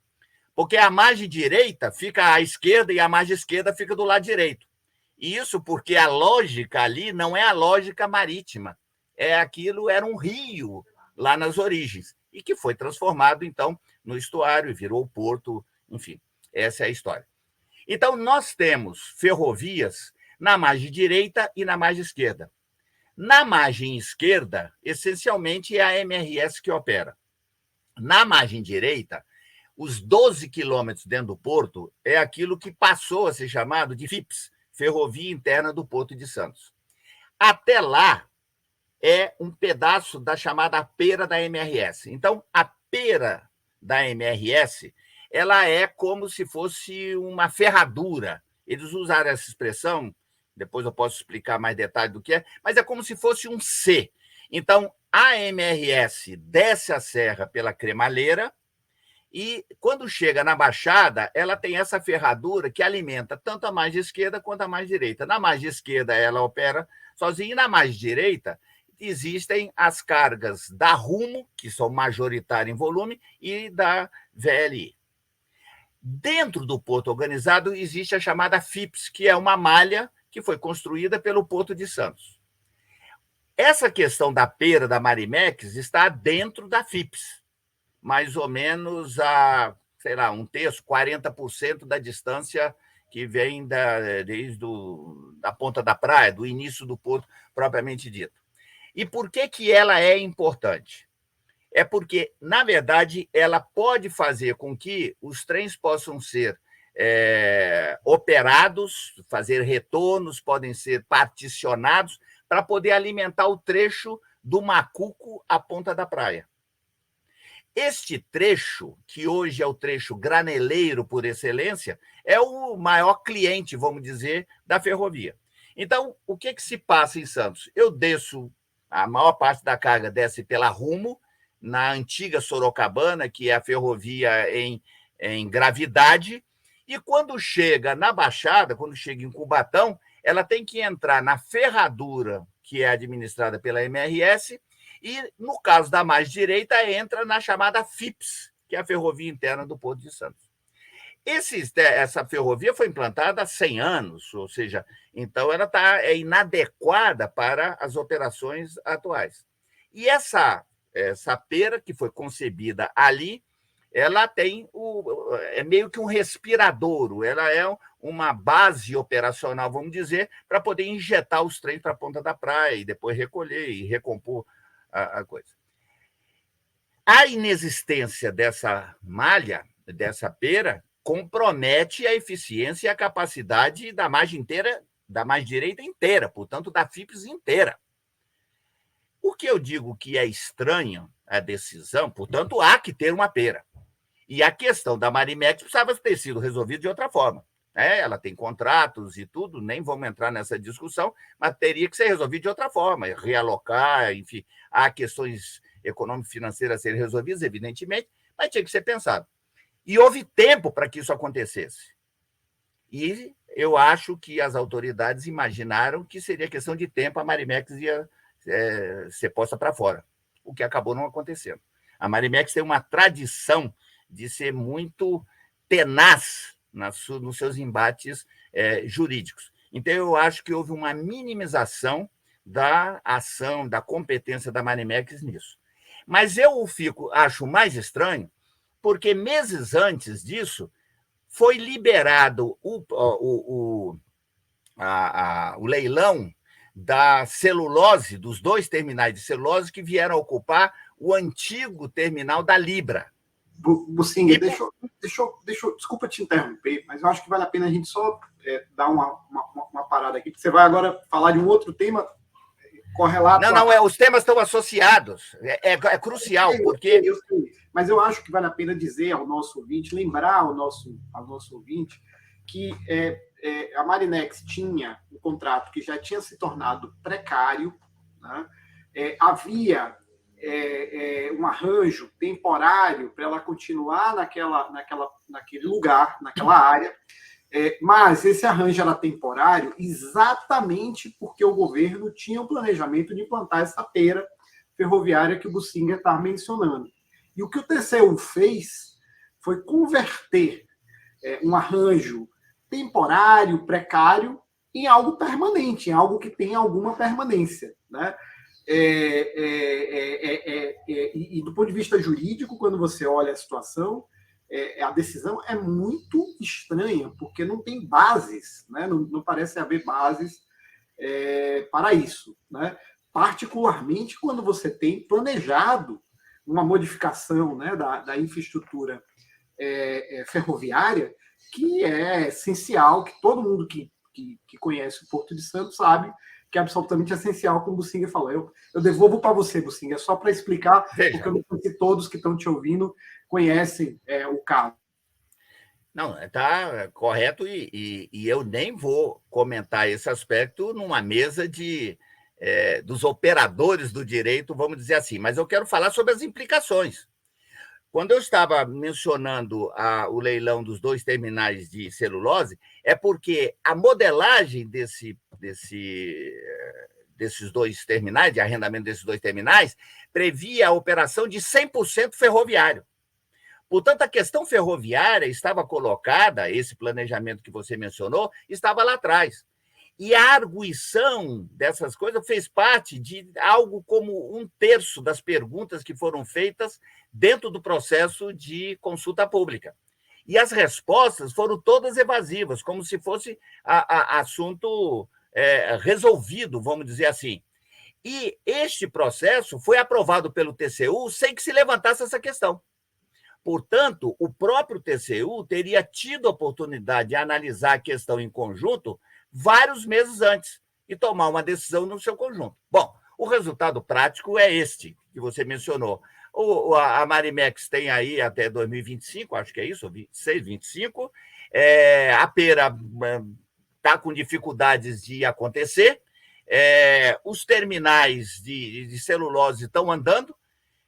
porque a margem direita fica à esquerda e a margem esquerda fica do lado direito. E isso porque a lógica ali não é a lógica marítima. Era um rio lá nas origens, e que foi transformado, então, no estuário e virou porto, enfim, essa é a história. Então, nós temos ferrovias na margem direita e na margem esquerda. Na margem esquerda, essencialmente, é a MRS que opera. Na margem direita, os 12 quilômetros dentro do porto é aquilo que passou a ser chamado de FIPS, Ferrovia Interna do Porto de Santos. Até lá é um pedaço da chamada pera da MRS. Então, a pera da MRS, ela é como se fosse uma ferradura. Eles usaram essa expressão, depois eu posso explicar mais detalhes do que é, mas é como se fosse um C. Então, a MRS desce a serra pela cremalheira, e quando chega na Baixada, ela tem essa ferradura que alimenta tanto a margem esquerda quanto a margem direita. Na margem esquerda, ela opera sozinha, e na margem direita existem as cargas da Rumo, que são majoritárias em volume, e da VLI. Dentro do porto organizado existe a chamada FIPS, que é uma malha que foi construída pelo Porto de Santos. Essa questão da pera da Marimex está dentro da FIPS, mais ou menos a, sei lá, um terço, 40% da distância que vem desde da ponta da praia, do início do porto propriamente dito. E por que ela é importante? É porque, na verdade, ela pode fazer com que os trens possam ser operados, fazer retornos, podem ser particionados para poder alimentar o trecho do Macuco à ponta da praia. Este trecho, que hoje é o trecho graneleiro por excelência, é o maior cliente, vamos dizer, da ferrovia. Então, o que se passa em Santos? Eu desço, a maior parte da carga desce pela Rumo, na antiga Sorocabana, que é a ferrovia em gravidade, e quando chega na Baixada, quando chega em Cubatão, ela tem que entrar na ferradura, que é administrada pela MRS, e, no caso da mais direita, entra na chamada FIPS, que é a Ferrovia Interna do Porto de Santos. Essa ferrovia foi implantada há 100 anos, ou seja, então ela é inadequada para as operações atuais. E essa pera, que foi concebida ali, ela é meio que um respiradouro, ela é uma base operacional, vamos dizer, para poder injetar os trens para a ponta da praia e depois recolher e recompor a coisa. A inexistência dessa malha, dessa pera, compromete a eficiência e a capacidade da margem inteira, da mais direita inteira, portanto, da FIPS inteira. O que eu digo que é estranho a decisão, portanto, há que ter uma pera. E a questão da Marimex precisava ter sido resolvida de outra forma. Ela tem contratos e tudo, nem vamos entrar nessa discussão, mas teria que ser resolvido de outra forma, realocar, enfim, há questões econômico-financeiras a serem resolvidas, evidentemente, mas tinha que ser pensado. E houve tempo para que isso acontecesse. E eu acho que as autoridades imaginaram que seria questão de tempo, a Marimex ia ser posta para fora, o que acabou não acontecendo. A Marimex tem uma tradição de ser muito tenaz nos seus embates jurídicos. Então, eu acho que houve uma minimização da ação, da competência da Marimex nisso. Mas eu acho mais estranho, porque meses antes disso, foi liberado o leilão da celulose, dos 2 terminais de celulose que vieram ocupar o antigo terminal da Libra. Bucinga, desculpa te interromper, mas eu acho que vale a pena a gente só dar uma parada aqui, porque você vai agora falar de um outro tema correlato. Não, os temas estão associados, é crucial, porque... Eu sei, mas eu acho que vale a pena dizer ao nosso ouvinte, lembrar ao nosso ouvinte, que a Marinex tinha um contrato que já tinha se tornado precário, né? Havia um arranjo temporário para ela continuar naquele lugar, naquela área, mas esse arranjo era temporário exatamente porque o governo tinha o planejamento de implantar essa pera ferroviária que o Bucinga está mencionando. E o que o TCU fez foi converter um arranjo temporário, precário, em algo permanente, em algo que tem alguma permanência, né? E do ponto de vista jurídico, quando você olha a situação, a decisão é muito estranha, porque não tem bases, né? Não parece haver bases para isso, né? Particularmente quando você tem planejado uma modificação, né, da infraestrutura ferroviária, que é essencial, que todo mundo que conhece o Porto de Santos sabe que é absolutamente essencial, como o Bucinga falou. Eu devolvo para você, Bucinga, só para explicar, porque eu não sei se todos que estão te ouvindo conhecem o caso. Não, está correto, e eu nem vou comentar esse aspecto numa mesa dos operadores do direito, vamos dizer assim, mas eu quero falar sobre as implicações. Quando eu estava mencionando o leilão dos 2 terminais de celulose, é porque a modelagem desses 2 terminais, de arrendamento desses 2 terminais, previa a operação de 100% ferroviário. Portanto, a questão ferroviária estava colocada, esse planejamento que você mencionou, estava lá atrás. E a arguição dessas coisas fez parte de algo como 1/3 das perguntas que foram feitas dentro do processo de consulta pública. E as respostas foram todas evasivas, como se fosse assunto resolvido, vamos dizer assim. E este processo foi aprovado pelo TCU sem que se levantasse essa questão. Portanto, o próprio TCU teria tido a oportunidade de analisar a questão em conjunto vários meses antes e tomar uma decisão no seu conjunto. Bom, o resultado prático é este que você mencionou. A Marimex tem aí até 2025, acho que é isso, 26, 25. A Pera está com dificuldades de acontecer. Os terminais de celulose estão andando,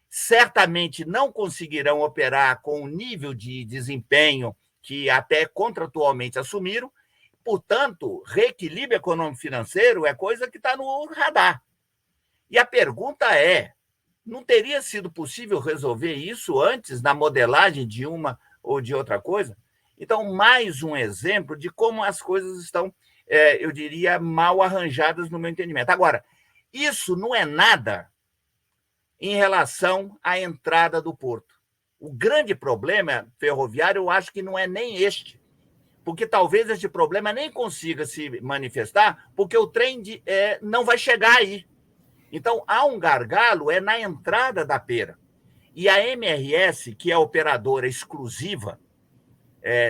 certamente não conseguirão operar com o nível de desempenho que até contratualmente assumiram. Portanto, reequilíbrio econômico-financeiro é coisa que está no radar. E a pergunta é, não teria sido possível resolver isso antes na modelagem de uma ou de outra coisa? Então, mais um exemplo de como as coisas estão, eu diria, mal arranjadas no meu entendimento. Agora, isso não é nada em relação à entrada do porto. O grande problema ferroviário, eu acho que não é nem este, porque talvez este problema nem consiga se manifestar, porque o trem não vai chegar aí. Então, há um gargalo na entrada da Pera. E a MRS, que é a operadora exclusiva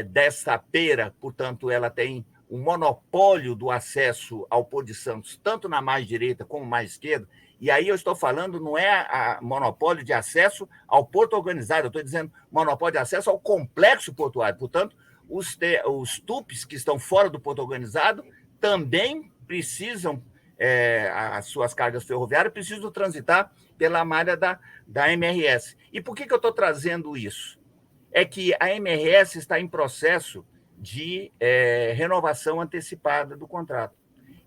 dessa Pera, portanto, ela tem um monopólio do acesso ao Porto de Santos, tanto na mais direita como mais esquerda. E aí eu estou falando, não é monopólio de acesso ao porto organizado, eu estou dizendo monopólio de acesso ao complexo portuário. Portanto, os TUPs que estão fora do porto organizado também precisam, as suas cargas ferroviárias precisam transitar pela malha da MRS. E por que eu estou trazendo isso? É que a MRS está em processo de renovação antecipada do contrato.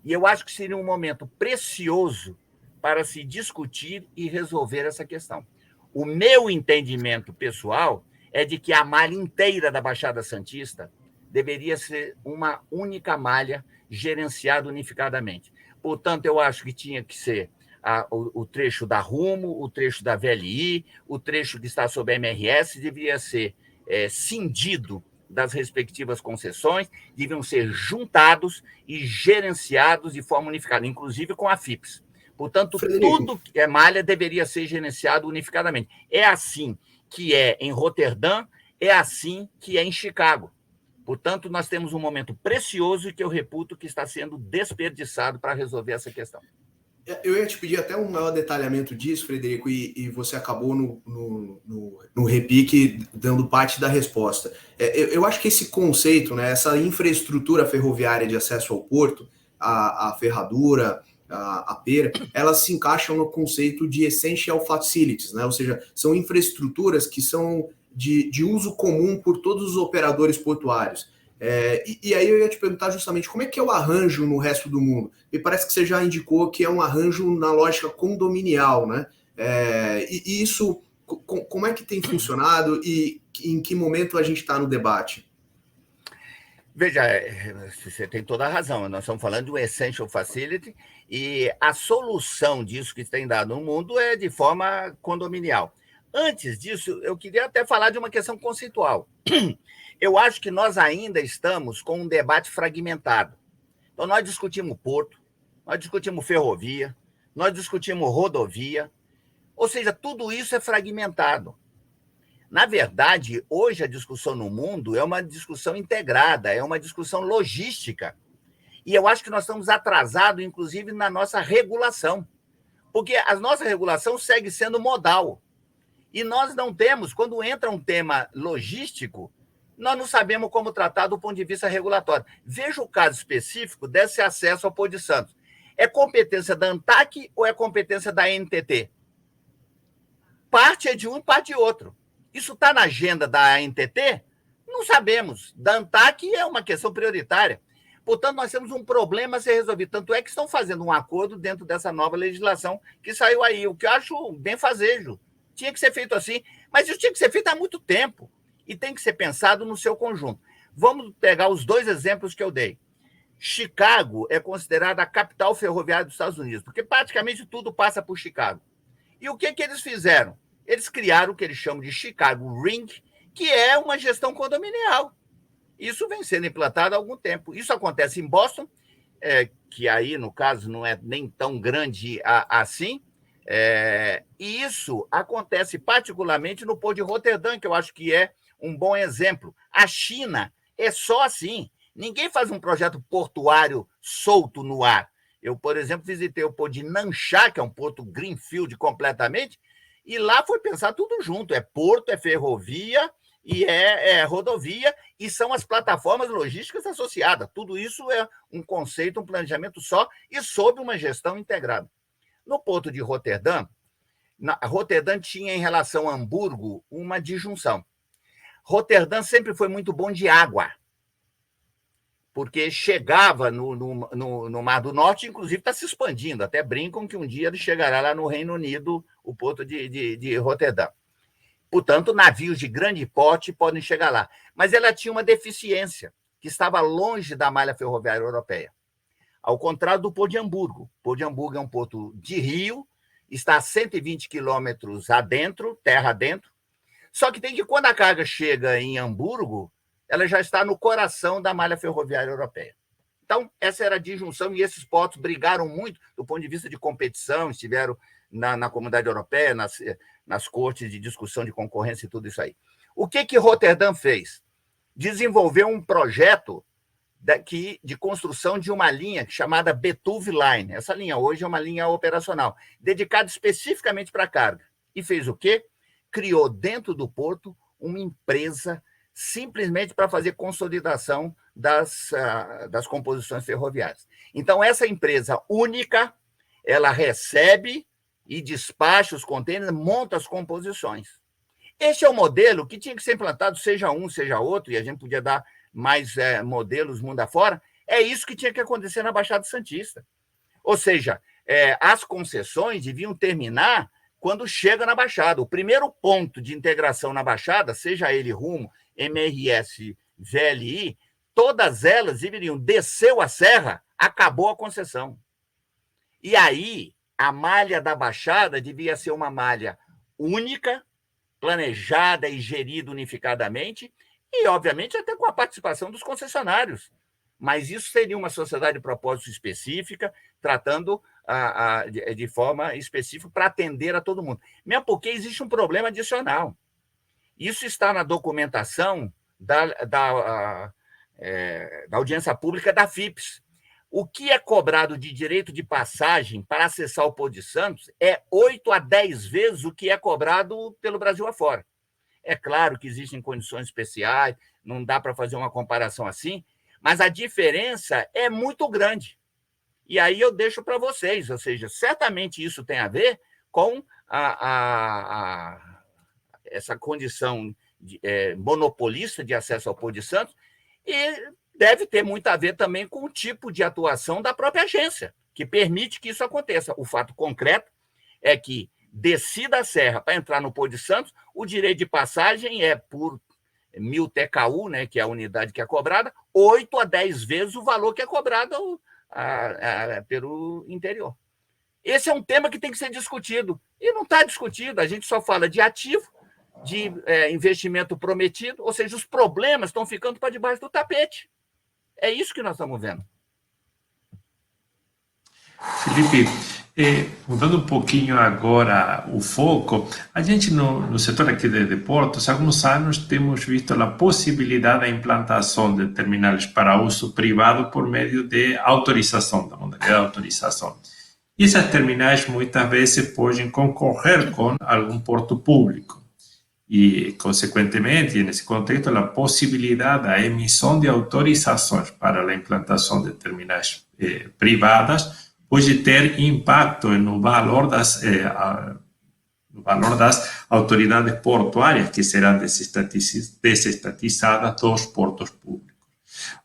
E eu acho que seria um momento precioso para se discutir e resolver essa questão. O meu entendimento pessoal é de que a malha inteira da Baixada Santista deveria ser uma única malha gerenciada unificadamente. Portanto, eu acho que tinha que ser o trecho da Rumo, o trecho da VLI, o trecho que está sob a MRS, deveria ser cindido das respectivas concessões, deviam ser juntados e gerenciados de forma unificada, inclusive com a FIPS. Portanto, tudo que é malha deveria ser gerenciado unificadamente. É assim que é em Roterdã, é assim que é em Chicago. Portanto, nós temos um momento precioso que eu reputo que está sendo desperdiçado para resolver essa questão. Eu ia te pedir até um maior detalhamento disso, Frederico, e você acabou no repique dando parte da resposta. Eu acho que esse conceito, né, essa infraestrutura ferroviária de acesso ao porto, a ferradura, a Pera, elas se encaixam no conceito de essential facilities, né? Ou seja, são infraestruturas que são de uso comum por todos os operadores portuários. E aí eu ia te perguntar justamente como é que é o arranjo no resto do mundo. Me parece que você já indicou que é um arranjo na lógica condominial, né? E isso, como é que tem funcionado e em que momento a gente está no debate? Veja, você tem toda a razão. Nós estamos falando de um essential facility e a solução disso que tem dado no mundo é de forma condominial. Antes disso, eu queria até falar de uma questão conceitual. Eu acho que nós ainda estamos com um debate fragmentado. Então, nós discutimos porto, nós discutimos ferrovia, nós discutimos rodovia, ou seja, tudo isso é fragmentado. Na verdade, hoje a discussão no mundo é uma discussão integrada, é uma discussão logística. E eu acho que nós estamos atrasados, inclusive, na nossa regulação, porque a nossa regulação segue sendo modal. E nós não temos, quando entra um tema logístico, nós não sabemos como tratar do ponto de vista regulatório. Veja o caso específico desse acesso ao Porto de Santos. É competência da ANTAQ ou é competência da ANTT? Parte é de um, parte de outro. Isso está na agenda da ANTT? Não sabemos. Da ANTAQ é uma questão prioritária. Portanto, nós temos um problema a ser resolvido. Tanto é que estão fazendo um acordo dentro dessa nova legislação que saiu aí, o que eu acho bem fazejo. Tinha que ser feito assim, mas isso tinha que ser feito há muito tempo. e tem que ser pensado no seu conjunto. Vamos pegar os 2 exemplos que eu dei. Chicago é considerada a capital ferroviária dos Estados Unidos, porque praticamente tudo passa por Chicago. E o que eles fizeram? Eles criaram o que eles chamam de Chicago Ring, que é uma gestão condominial. Isso vem sendo implantado há algum tempo. Isso acontece em Boston, que aí, no caso, não é nem tão grande assim, e isso acontece particularmente no Porto de Roterdã, que eu acho que é um bom exemplo. A China é só assim. Ninguém faz um projeto portuário solto no ar. Eu, por exemplo, visitei o porto de Nansha, que é um porto greenfield completamente, e lá foi pensar tudo junto. É porto, é ferrovia e é rodovia, e são as plataformas logísticas associadas. Tudo isso é um conceito, um planejamento só e sob uma gestão integrada. No porto de Roterdã, Roterdã tinha, em relação a Hamburgo, uma disjunção. Roterdã sempre foi muito bom de água, porque chegava no Mar do Norte, inclusive está se expandindo. Até brincam que um dia ele chegará lá no Reino Unido, o porto de Roterdã. Portanto, navios de grande porte podem chegar lá. Mas ela tinha uma deficiência, que estava longe da malha ferroviária europeia. Ao contrário do Porto de Hamburgo. O Porto de Hamburgo é um porto de rio, está a 120 quilômetros adentro, terra adentro. Só que tem que, quando a carga chega em Hamburgo, ela já está no coração da malha ferroviária europeia. Então, essa era a disjunção, e esses portos brigaram muito do ponto de vista de competição, estiveram na comunidade europeia, nas cortes de discussão de concorrência e tudo isso aí. O que Roterdã fez? Desenvolveu um projeto de construção de uma linha chamada Betuwe Line. Essa linha hoje é uma linha operacional, dedicada especificamente para carga. E fez o quê? Criou dentro do porto uma empresa simplesmente para fazer consolidação das composições ferroviárias. Então, essa empresa única, ela recebe e despacha os contêineres, monta as composições. Este é o modelo que tinha que ser implantado, seja um, seja outro, e a gente podia dar mais modelos mundo afora. É isso que tinha que acontecer na Baixada Santista. Ou seja, as concessões deviam terminar quando chega na Baixada. O primeiro ponto de integração na Baixada, seja ele rumo, MRS, VLI, todas elas deveriam, desceu a serra, acabou a concessão. E aí, a malha da Baixada devia ser uma malha única, planejada e gerida unificadamente, e, obviamente, até com a participação dos concessionários. Mas isso seria uma sociedade de propósito específica, tratando de forma específica para atender a todo mundo. Mesmo porque existe um problema adicional. Isso está na documentação da audiência pública da FIPS. O que é cobrado de direito de passagem para acessar o Porto de Santos é 8 a 10 vezes o que é cobrado pelo Brasil afora. É claro que existem condições especiais, não dá para fazer uma comparação assim, mas a diferença é muito grande. E aí eu deixo para vocês, ou seja, certamente isso tem a ver com essa condição monopolista de acesso ao Porto de Santos, e deve ter muito a ver também com o tipo de atuação da própria agência, que permite que isso aconteça. O fato concreto é que, descida a serra para entrar no Porto de Santos, o direito de passagem é por 1.000 TKU, né, que é a unidade que é cobrada, 8 a 10 vezes o valor que é cobrado pelo interior. Esse é um tema que tem que ser discutido, e não está discutido, a gente só fala de ativo, de investimento prometido, ou seja, os problemas estão ficando para debaixo do tapete. É isso que nós estamos vendo. Felipe, mudando um pouquinho agora o foco, a gente no setor aqui de portos, há alguns anos temos visto a possibilidade da implantação de terminais para uso privado por meio de autorização, da modalidade de autorização. E essas terminais muitas vezes podem concorrer com algum porto público. E, consequentemente, nesse contexto, a possibilidade da emissão de autorizações para a implantação de terminais privadas pode ter impacto no valor das autoridades portuárias que serão desestatizadas dos portos públicos.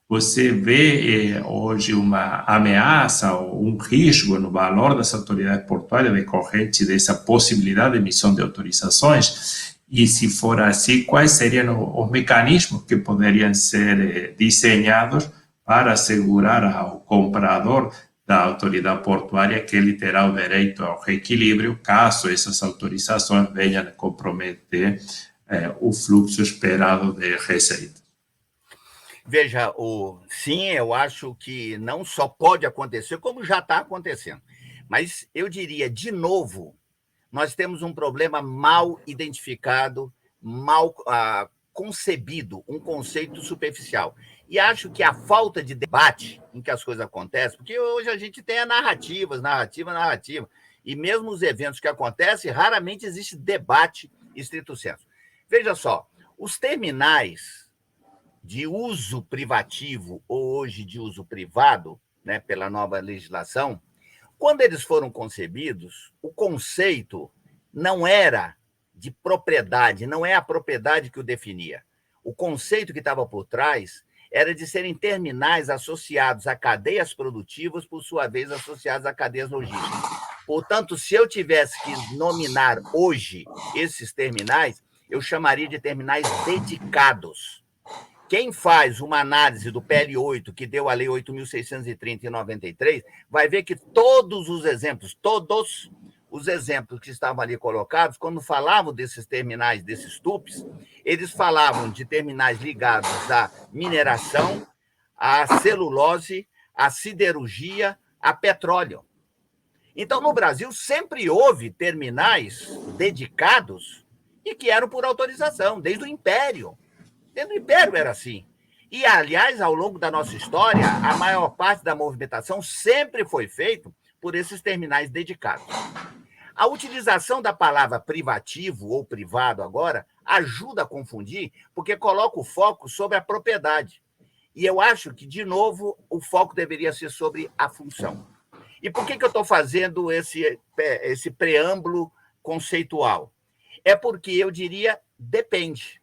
Você vê hoje uma ameaça ou um risco no valor das autoridades portuárias decorrente dessa possibilidade de emissão de autorizações? E se for assim, quais seriam os mecanismos que poderiam ser desenhados para assegurar ao comprador da autoridade portuária que ele terá o direito ao reequilíbrio caso essas autorizações venham a comprometer o fluxo esperado de receita. Veja, sim, eu acho que não só pode acontecer, como já está acontecendo. Mas eu diria, de novo, nós temos um problema mal identificado, mal concebido, um conceito superficial. E acho que a falta de debate em que as coisas acontecem, porque hoje a gente tem narrativa, e mesmo os eventos que acontecem, raramente existe debate estrito sensu. Veja só, os terminais de uso privativo ou hoje de uso privado, né, pela nova legislação, quando eles foram concebidos, o conceito não era de propriedade, não é a propriedade que o definia. O conceito que estava por trás era de serem terminais associados a cadeias produtivas, por sua vez, associados a cadeias logísticas. Portanto, se eu tivesse que nominar hoje esses terminais, eu chamaria de terminais dedicados. Quem faz uma análise do PL8, que deu a Lei 8.630 em 93, vai ver que todos os exemplos que estavam ali colocados, quando falavam desses terminais, desses TUPs, eles falavam de terminais ligados à mineração, à celulose, à siderurgia, a petróleo. Então, no Brasil, sempre houve terminais dedicados e que eram por autorização, desde o Império. Desde o Império era assim. E, aliás, ao longo da nossa história, a maior parte da movimentação sempre foi feita por esses terminais dedicados. A utilização da palavra privativo ou privado agora ajuda a confundir, porque coloca o foco sobre a propriedade. E eu acho que, de novo, o foco deveria ser sobre a função. E por que eu estou fazendo esse preâmbulo conceitual? É porque eu diria, depende.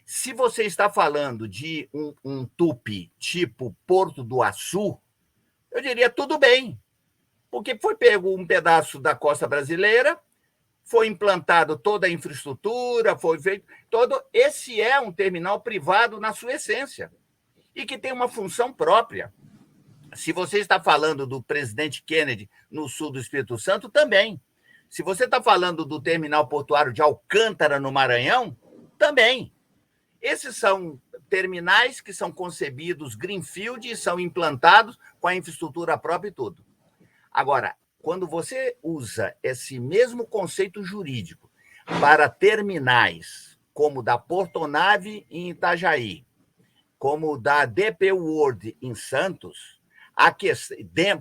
Se você está falando de um tupi tipo Porto do Açu, eu diria tudo bem, porque foi pego um pedaço da costa brasileira, foi implantado toda a infraestrutura, foi feito todo. Esse é um terminal privado na sua essência e que tem uma função própria. Se você está falando do Presidente Kennedy no sul do Espírito Santo, também. Se você está falando do terminal portuário de Alcântara, no Maranhão, também. Esses são terminais que são concebidos greenfield e são implantados com a infraestrutura própria e tudo. Agora, quando você usa esse mesmo conceito jurídico para terminais como da Portonave em Itajaí, como da DP World em Santos,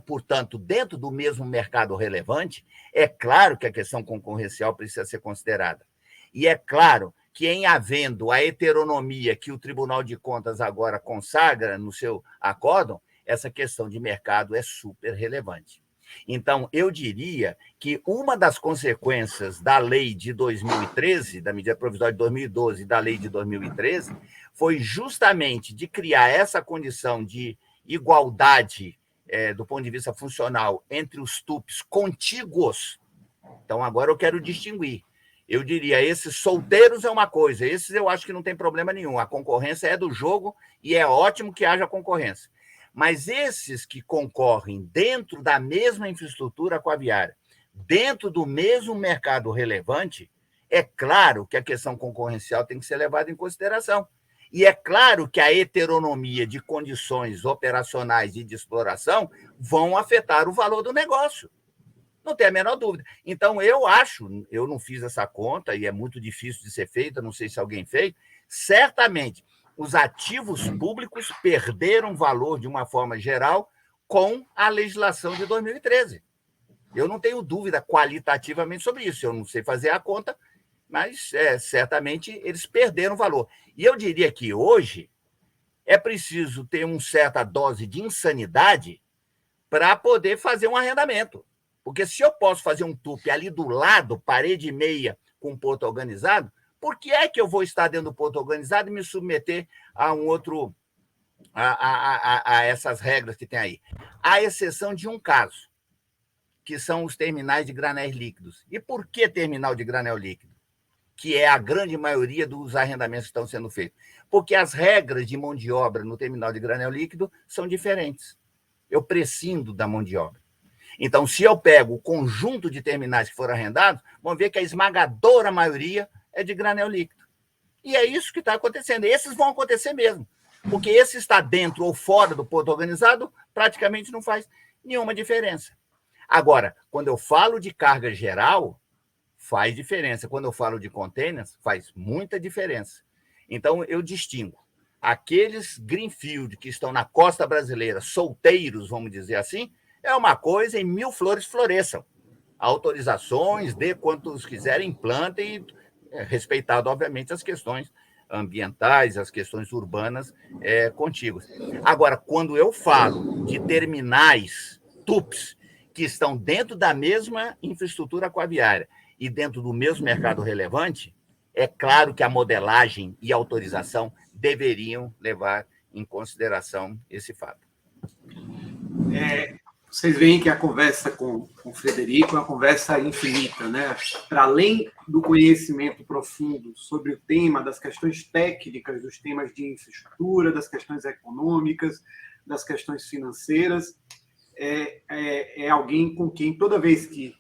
portanto, dentro do mesmo mercado relevante, é claro que a questão concorrencial precisa ser considerada. E é claro que, em havendo a heteronomia que o Tribunal de Contas agora consagra no seu acórdão, essa questão de mercado é super relevante. Então, eu diria que uma das consequências da lei de 2013, da medida provisória de 2012 e da lei de 2013, foi justamente de criar essa condição de igualdade do ponto de vista funcional entre os TUPs contíguos. Então, agora eu quero distinguir. Eu diria, esses solteiros é uma coisa, esses eu acho que não tem problema nenhum. A concorrência é do jogo e é ótimo que haja concorrência. Mas esses que concorrem dentro da mesma infraestrutura aquaviária, dentro do mesmo mercado relevante, é claro que a questão concorrencial tem que ser levada em consideração. E é claro que a heteronomia de condições operacionais e de exploração vão afetar o valor do negócio. Não tem a menor dúvida. Então, eu não fiz essa conta, e é muito difícil de ser feita, não sei se alguém fez, certamente os ativos públicos perderam valor de uma forma geral com a legislação de 2013. Eu não tenho dúvida qualitativamente sobre isso, eu não sei fazer a conta, mas certamente eles perderam valor. E eu diria que hoje é preciso ter uma certa dose de insanidade para poder fazer um arrendamento. Porque se eu posso fazer um tupi ali do lado, parede e meia, com porto organizado, por que é que eu vou estar dentro do porto organizado e me submeter a um outro, a essas regras que tem aí? À exceção de um caso, que são os terminais de granéis líquidos. E por que terminal de granel líquido? que é a grande maioria dos arrendamentos que estão sendo feitos. Porque as regras de mão de obra no terminal de granel líquido são diferentes. Eu prescindo da mão de obra. Então, se eu pego o conjunto de terminais que foram arrendados, vão ver que a esmagadora maioria é de granel líquido. E é isso que está acontecendo. Esses vão acontecer mesmo. Porque esse está dentro ou fora do porto organizado, praticamente não faz nenhuma diferença. Agora, quando eu falo de carga geral, faz diferença. Quando eu falo de containers, faz muita diferença. Então, eu distingo aqueles greenfield que estão na costa brasileira, solteiros, vamos dizer assim, é uma coisa, em 1000 flores floresçam. Autorizações, dê quantos quiserem, implantem, respeitado, obviamente, as questões ambientais, as questões urbanas contíguas. Agora, quando eu falo de terminais, TUPs, que estão dentro da mesma infraestrutura aquaviária e dentro do mesmo mercado relevante, é claro que a modelagem e a autorização deveriam levar em consideração esse fato. Vocês veem que a conversa com o Frederico é uma conversa infinita, né? Para além do conhecimento profundo sobre o tema, das questões técnicas, dos temas de infraestrutura, das questões econômicas, das questões financeiras, é alguém com quem, toda vez que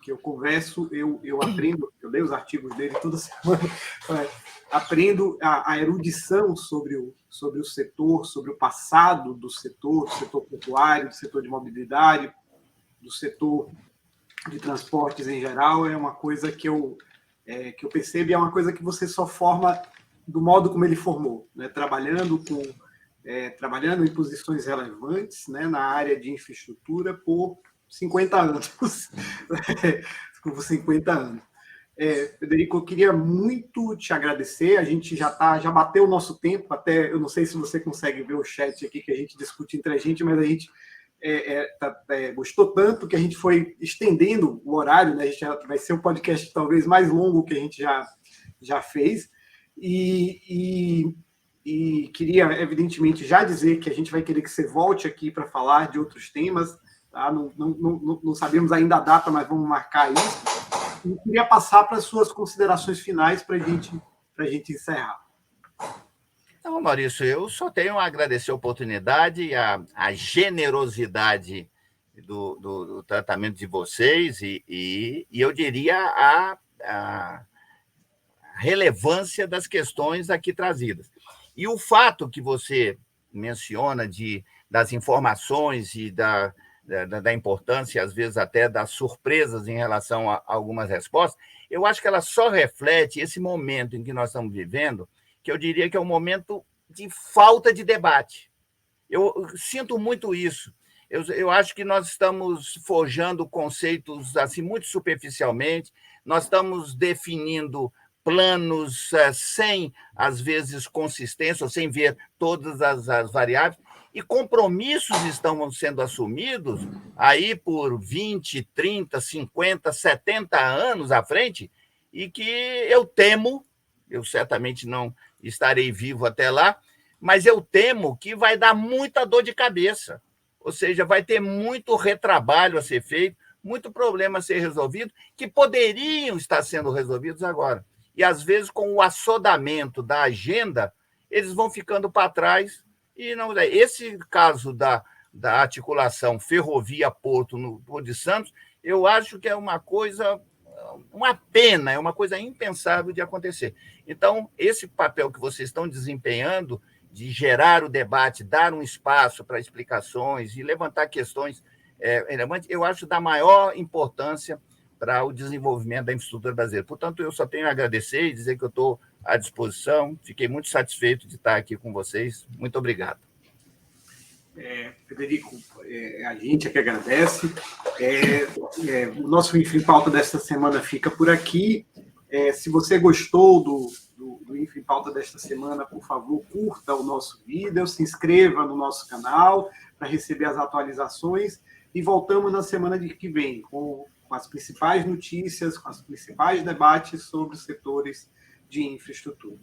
eu converso, eu aprendo, eu leio os artigos dele toda semana, aprendo a erudição sobre o setor, sobre o passado do setor portuário, do setor de mobilidade, do setor de transportes em geral. É uma coisa que eu percebo, e é uma coisa que você só forma do modo como ele formou, né? Trabalhando em posições relevantes, né, na área de infraestrutura por 50 anos. Por 50 anos. Frederico, eu queria muito te agradecer. A gente já bateu o nosso tempo, até eu não sei se você consegue ver o chat aqui que a gente discute entre a gente, mas a gente gostou tanto que a gente foi estendendo o horário, né? A gente vai ser o podcast talvez mais longo que a gente já fez. E queria, evidentemente, já dizer que a gente vai querer que você volte aqui para falar de outros temas. Tá? Não sabemos ainda a data, mas vamos marcar isso. Eu queria passar para as suas considerações finais para a gente encerrar. Então, Maurício, eu só tenho a agradecer a oportunidade e a generosidade do tratamento de vocês e eu diria a relevância das questões aqui trazidas. E o fato que você menciona das informações e da importância, às vezes até das surpresas em relação a algumas respostas, eu acho que ela só reflete esse momento em que nós estamos vivendo, que eu diria que é um momento de falta de debate. Eu sinto muito isso. Eu acho que nós estamos forjando conceitos assim muito superficialmente, nós estamos definindo planos sem, às vezes, consistência, ou sem ver todas as variáveis, e compromissos estão sendo assumidos aí por 20, 30, 50, 70 anos à frente, e que eu temo, eu certamente não estarei vivo até lá, mas eu temo que vai dar muita dor de cabeça, ou seja, vai ter muito retrabalho a ser feito, muito problema a ser resolvido, que poderiam estar sendo resolvidos agora. E, às vezes, com o assodamento da agenda, eles vão ficando para trás. E não, esse caso da articulação ferrovia-porto no Porto de Santos, eu acho que é uma coisa, uma pena, é uma coisa impensável de acontecer. Então, esse papel que vocês estão desempenhando de gerar o debate, dar um espaço para explicações e levantar questões relevantes, eu acho da maior importância para o desenvolvimento da infraestrutura brasileira. Portanto, eu só tenho a agradecer e dizer que eu estou à disposição. Fiquei muito satisfeito de estar aqui com vocês. Muito obrigado. Frederico, a gente é que agradece. O nosso Info em Pauta desta semana fica por aqui. Se você gostou do Info em Pauta desta semana, por favor, curta o nosso vídeo, se inscreva no nosso canal para receber as atualizações e voltamos na semana que vem com as principais notícias, com os principais debates sobre os setores de infraestrutura.